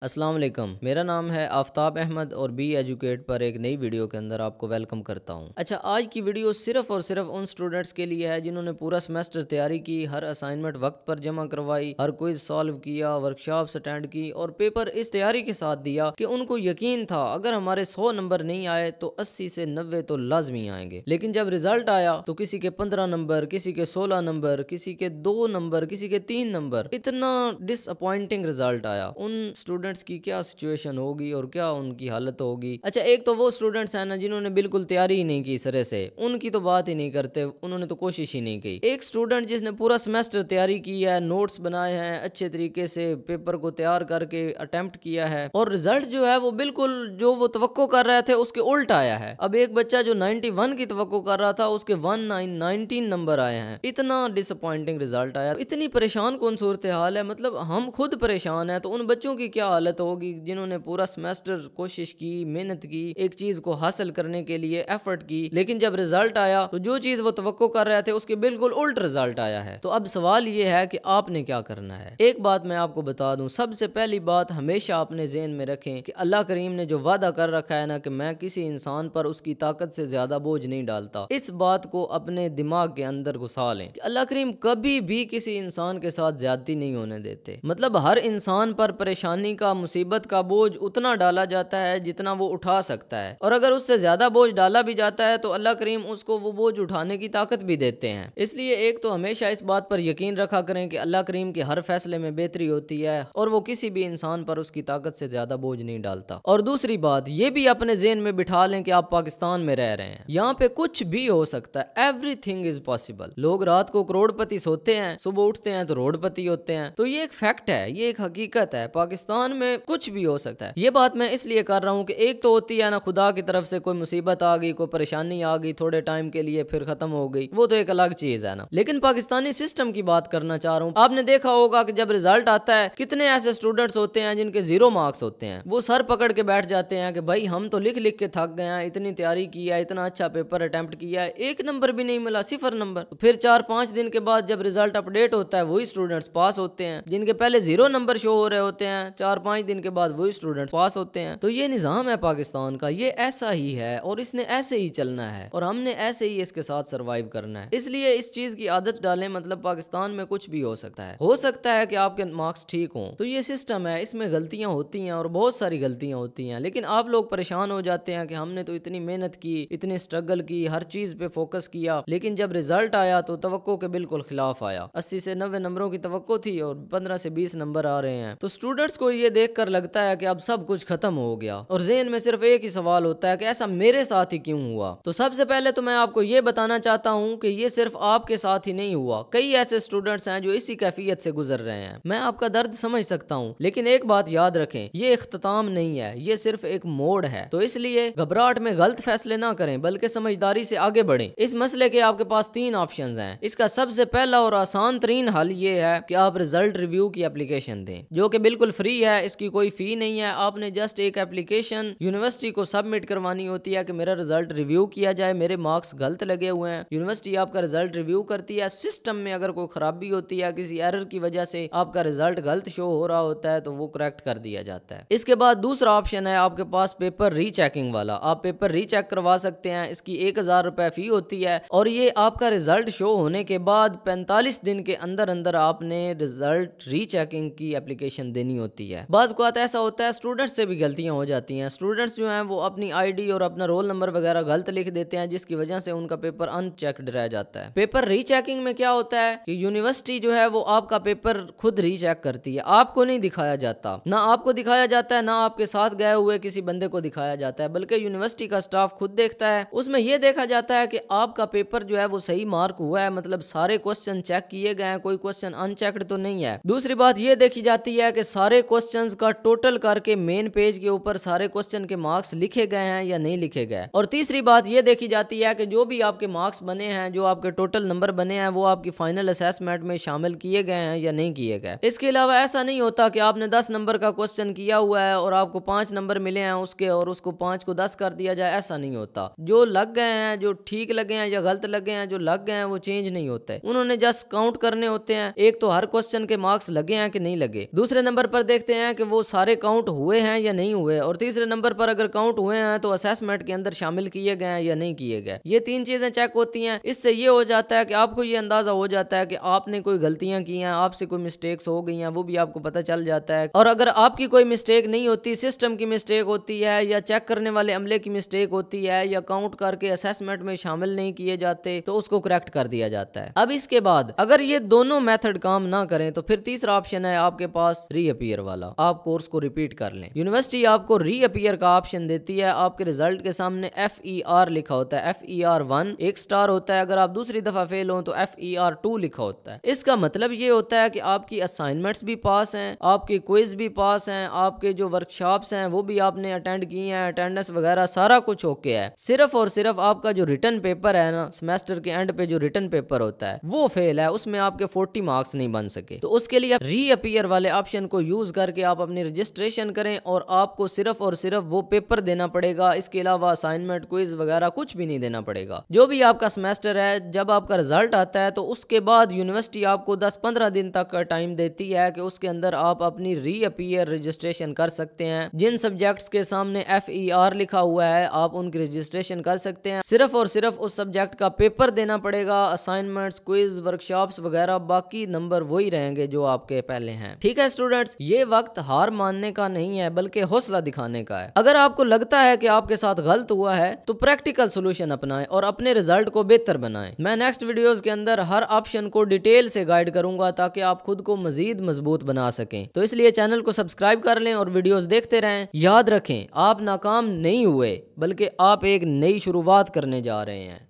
अस्सलाम वालेकुम। मेरा नाम है आफ़ताब अहमद और बी एजुकेट पर एक नई वीडियो के अंदर आपको वेलकम करता हूँ। अच्छा, आज की वीडियो सिर्फ़ और सिर्फ उन स्टूडेंट्स के लिए है जिन्होंने पूरा सेमेस्टर तैयारी की, हर असाइनमेंट वक्त पर जमा करवाई, हर क्विज़ सॉल्व किया, वर्कशॉप्स अटेंड की और पेपर इस तैयारी के साथ दिया कि उनको यकीन था अगर हमारे 100 नंबर नहीं आए तो 80 से 90 तो लाजमी आएंगे। लेकिन जब रिजल्ट आया तो किसी के 15 नंबर, किसी के 16 नंबर, किसी के 2 नंबर, किसी के 3 नंबर, इतना डिसअपॉइंटिंग रिजल्ट आया। उन स्टूडेंट्स की क्या सिचुएशन होगी और क्या उनकी हालत होगी। अच्छा, एक तो वो स्टूडेंट्स हैं ना जिन्होंने बिल्कुल तैयारी ही नहीं की सिरे से, उनकी तो बात ही नहीं करते, उन्होंने तो कोशिश ही नहीं की। एक स्टूडेंट जिसने पूरा सेमेस्टर तैयारी की है, नोट्स बनाए हैं, अच्छे तरीके से पेपर को तैयार करके अटेम्प्ट किया है और रिजल्ट जो है वो बिल्कुल जो वो तवक्को कर रहे थे उसके उल्ट आया है। अब एक बच्चा जो 91 की तवक्को कर रहा था उसके 19 नंबर आए हैं। इतना डिसअपॉइंटिंग रिजल्ट आया। इतनी परेशान कौन सूरत हाल है, मतलब हम खुद परेशान है तो उन बच्चों की क्या हालत होगी जिन्होंने पूरा सेमेस्टर कोशिश की, मेहनत की, एक चीज को हासिल करने के लिए एफर्ट की, लेकिन जब रिजल्ट आया तो जो चीज वो तवक्को कर रहे थे उसके बिल्कुल उल्ट रिजल्ट आया है। तो अब सवाल ये है कि आपने क्या करना है। एक बात मैं आपको बता दूं, सबसे पहली बात हमेशा अपने ज़हन में रखें कि अल्लाह करीम ने जो वादा कर रखा है ना कि मैं किसी इंसान पर उसकी ताकत से ज्यादा बोझ नहीं डालता, इस बात को अपने दिमाग के अंदर घुसा लें कि अल्लाह करीम कभी भी किसी इंसान के साथ ज्यादती नहीं होने देते। मतलब हर इंसान पर परेशानी का, मुसीबत का बोझ उतना डाला जाता है जितना वो उठा सकता है, और अगर उससे ज्यादा बोझ डाला भी जाता है तो अल्लाह करीम उसको वो बोझ उठाने की ताकत भी देते हैं। इसलिए एक तो हमेशा इस बात पर यकीन रखा करें कि अल्लाह करीम के हर फैसले में बेहतरी होती है और वो किसी भी इंसान पर उसकी ताकत से ज्यादा बोझ नहीं डालता। और दूसरी बात ये भी अपने ज़हन में बिठा लें कि आप पाकिस्तान में रह रहे हैं, यहाँ पे कुछ भी हो सकता है, एवरीथिंग इज पॉसिबल। लोग रात को करोड़पति सोते हैं, सुबह उठते हैं तो रोडपति होते हैं। तो ये एक फैक्ट है, ये एक हकीकत है, पाकिस्तान में कुछ भी हो सकता है। ये बात मैं इसलिए कर रहा हूँ कि एक तो होती है ना खुदा की तरफ से कोई मुसीबत आ गई, कोई परेशानी आ गई थोड़े टाइम के लिए, फिर खत्म हो गई, वो तो एक अलग चीज है ना। लेकिन पाकिस्तानी सिस्टम की बात करना चाह रहा हूँ। आपने देखा होगा कि जब रिजल्ट आता है कितने ऐसे स्टूडेंट्स होते हैं जिनके 0 मार्क्स होते हैं। वो सर पकड़ के बैठ जाते हैं कि भाई हम तो लिख लिख के थक गए हैं, इतनी तैयारी की है, इतना अच्छा पेपर अटेम्प्ट किया है, 1 नंबर भी नहीं मिला, 0 नंबर। तो फिर 4-5 दिन के बाद जब रिजल्ट अपडेट होता है वही स्टूडेंट्स पास होते हैं, जिनके पहले 0 नंबर शो हो रहे होते हैं, 4-5 दिन के बाद वही स्टूडेंट पास होते हैं। तो ये निज़ाम है पाकिस्तान का, ये ऐसा ही है और इसने ऐसे ही चलना है और हमने ऐसे ही इसके साथ सरवाइव करना है। इसलिए इस चीज की आदत डालें, मतलब पाकिस्तान में कुछ भी हो सकता है कि आपके मार्क्स ठीक हों, तो ये सिस्टम है, इसमें गलतियां होती हैं और बहुत सारी गलतियां होती हैं। लेकिन आप लोग परेशान हो जाते हैं कि हमने तो इतनी मेहनत की, इतनी स्ट्रगल की, हर चीज पे फोकस किया, लेकिन जब रिजल्ट आया तो तवक्को के बिल्कुल खिलाफ आया। 80 से 90 नंबरों की तवक्को थी और 15 से 20 नंबर आ रहे हैं। तो स्टूडेंट्स को ये देखकर लगता है कि अब सब कुछ खत्म हो गया और ज़हन में सिर्फ एक ही सवाल होता है कि ऐसा मेरे साथ ही क्यों हुआ। तो सबसे पहले तो मैं आपको ये बताना चाहता हूँ कि ये सिर्फ आपके साथ ही नहीं हुआ, कई ऐसे स्टूडेंट्स हैं जो इसी कैफियत से गुजर रहे हैं। मैं आपका दर्द समझ सकता हूँ, लेकिन एक बात याद रखें, ये इख्तिताम नहीं है, ये सिर्फ एक मोड़ है। तो इसलिए घबराहट में गलत फैसले ना करें, बल्कि समझदारी से आगे बढ़ें। इस मसले के आपके पास 3 ऑप्शंस हैं। इसका सबसे पहला और आसान तरीन हल ये है कि आप रिजल्ट रिव्यू की एप्लीकेशन दें, जो कि बिल्कुल फ्री है, इसकी कोई फी नहीं है। आपने जस्ट एक एप्लीकेशन यूनिवर्सिटी को सबमिट करवानी होती है कि मेरा रिजल्ट रिव्यू किया जाए, मेरे मार्क्स गलत लगे हुए हैं। यूनिवर्सिटी आपका रिजल्ट रिव्यू करती है, सिस्टम में अगर कोई खराबी होती है, किसी एरर की वजह से आपका रिजल्ट गलत शो हो रहा होता है तो वो करेक्ट कर दिया जाता है। इसके बाद दूसरा ऑप्शन है आपके पास पेपर रीचेकिंग वाला। आप पेपर रीचेक करवा सकते हैं, इसकी 1000 रुपए फी होती है और ये आपका रिजल्ट शो होने के बाद 45 दिन के अंदर अंदर आपने रिजल्ट रीचेकिंग की एप्लीकेशन देनी होती है। बाज़ औक़ात ऐसा होता है स्टूडेंट्स से भी गलतियां हो जाती हैं, स्टूडेंट्स जो हैं वो अपनी आईडी और अपना रोल नंबर वगैरह गलत लिख देते हैं, जिसकी वजह से उनका पेपर अनचेक्ड रह जाता है। पेपर रीचेकिंग में क्या होता है कि यूनिवर्सिटी जो है वो आपका पेपर खुद रीचेक करती है, आपको नहीं दिखाया जाता, ना आपको दिखाया जाता है, ना आपके साथ गए हुए किसी बंदे को दिखाया जाता है, बल्कि यूनिवर्सिटी का स्टाफ खुद देखता है। उसमें यह देखा जाता है कि आपका पेपर जो है वो सही मार्क हुआ है, मतलब सारे क्वेश्चन चेक किए गए हैं, कोई क्वेश्चन अनचेक्ड तो नहीं है। दूसरी बात यह देखी जाती है कि सारे क्वेश्चंस का टोटल करके मेन पेज के ऊपर सारे क्वेश्चन के मार्क्स लिखे गए हैं या नहीं लिखे गए। और तीसरी बात यह देखी जाती है कि जो भी आपके मार्क्स बने हैं, जो आपके टोटल नंबर बने हैं, वो आपकी फाइनल असेसमेंट में शामिल किए गए हैं या नहीं किए गए। इसके अलावा ऐसा नहीं होता कि आपने 10 नंबर का क्वेश्चन किया हुआ है और आपको 5 नंबर मिले हैं उसके और उसको 5 को 10 कर दिया जाए, ऐसा नहीं होता। जो लग गए हैं, जो ठीक लगे हैं या गलत लगे हैं, जो लग गए हैं वो चेंज नहीं होते, उन्होंने जस्ट काउंट करने होते हैं। एक तो हर क्वेश्चन के मार्क्स लगे हैं कि नहीं लगे। दूसरे नंबर पर देखते हैं हैं कि वो सारे काउंट हुए हैं या नहीं हुए, और तीसरे नंबर पर अगर काउंट हुए हैं तो असेसमेंट के अंदर शामिल किए गए हैं या नहीं किए गए। ये 3 चीजें चेक होती हैं। इससे ये हो जाता है कि आपको ये अंदाजा हो जाता है कि आपने कोई गलतियां की हैं, आपसे कोई मिस्टेक्स हो गई हैं, वो भी आपको पता चल जाता है। और अगर आपकी कोई मिस्टेक नहीं होती, सिस्टम की मिस्टेक होती है या चेक करने वाले अमले की मिस्टेक होती है या काउंट करके असेसमेंट में शामिल नहीं किए जाते, तो उसको करेक्ट कर दिया जाता है। अब इसके बाद अगर ये दोनों मेथड काम ना करें तो फिर तीसरा ऑप्शन है आपके पास रीअपीयर वाला। आप कोर्स को रिपीट कर लें। यूनिवर्सिटी आपको रीअपीयर का ऑप्शन देती है। आपके रिजल्ट के सामने FER लिखा होता है। FER1 1 स्टार होता है। अगर आप दूसरी दफा फेल हो तो FER2 लिखा होता है। इसका मतलब ये होता है कि आपकी असाइनमेंट्स भी पास हैं, आपके क्विज भी पास हैं, आपके जो वर्कशॉप्स हैं वो भी आपने अटेंड किए हैं, अटेंडेंस वगैरह सारा कुछ ओके है। सिर्फ और सिर्फ आपका जो रिटर्न पेपर है ना, सेमेस्टर के एंड पे जो रिटर्न पेपर होता है वो फेल है, उसमें आपके 40 मार्क्स नहीं बन सके। तो उसके लिए रीअपीयर वाले ऑप्शन को यूज करके आप अपनी रजिस्ट्रेशन करें और आपको सिर्फ और सिर्फ वो पेपर देना पड़ेगा। इसके अलावा असाइनमेंट, क्विज वगैरह कुछ भी नहीं देना पड़ेगा। जो भी आपका सेमेस्टर है, जब आपका रिजल्ट आता है तो उसके बाद यूनिवर्सिटी आपको 10-15 दिन तक का टाइम देती है कि उसके अंदर आप अपनी रीअपीयर रजिस्ट्रेशन कर सकते हैं। जिन सब्जेक्ट्स के सामने FER लिखा हुआ है आप उनकी रजिस्ट्रेशन कर सकते हैं। सिर्फ और सिर्फ उस सब्जेक्ट का पेपर देना पड़ेगा। असाइनमेंट्स, क्विज, वर्कशॉप्स वगैरह बाकी नंबर वही रहेंगे जो आपके पहले हैं। ठीक है स्टूडेंट्स, ये वक्त हार मानने का नहीं है बल्कि हौसला दिखाने का है। अगर आपको लगता है कि आपके साथ गलत हुआ है तो प्रैक्टिकल सोल्यूशन अपनाएं और अपने रिजल्ट को बेहतर बनाएं। मैं नेक्स्ट वीडियोस के अंदर हर ऑप्शन को डिटेल से गाइड करूंगा ताकि आप खुद को मजीद मजबूत बना सकें। तो इसलिए चैनल को सब्सक्राइब कर लें और वीडियोस देखते रहें। याद रखें, आप नाकाम नहीं हुए बल्कि आप एक नई शुरुआत करने जा रहे हैं।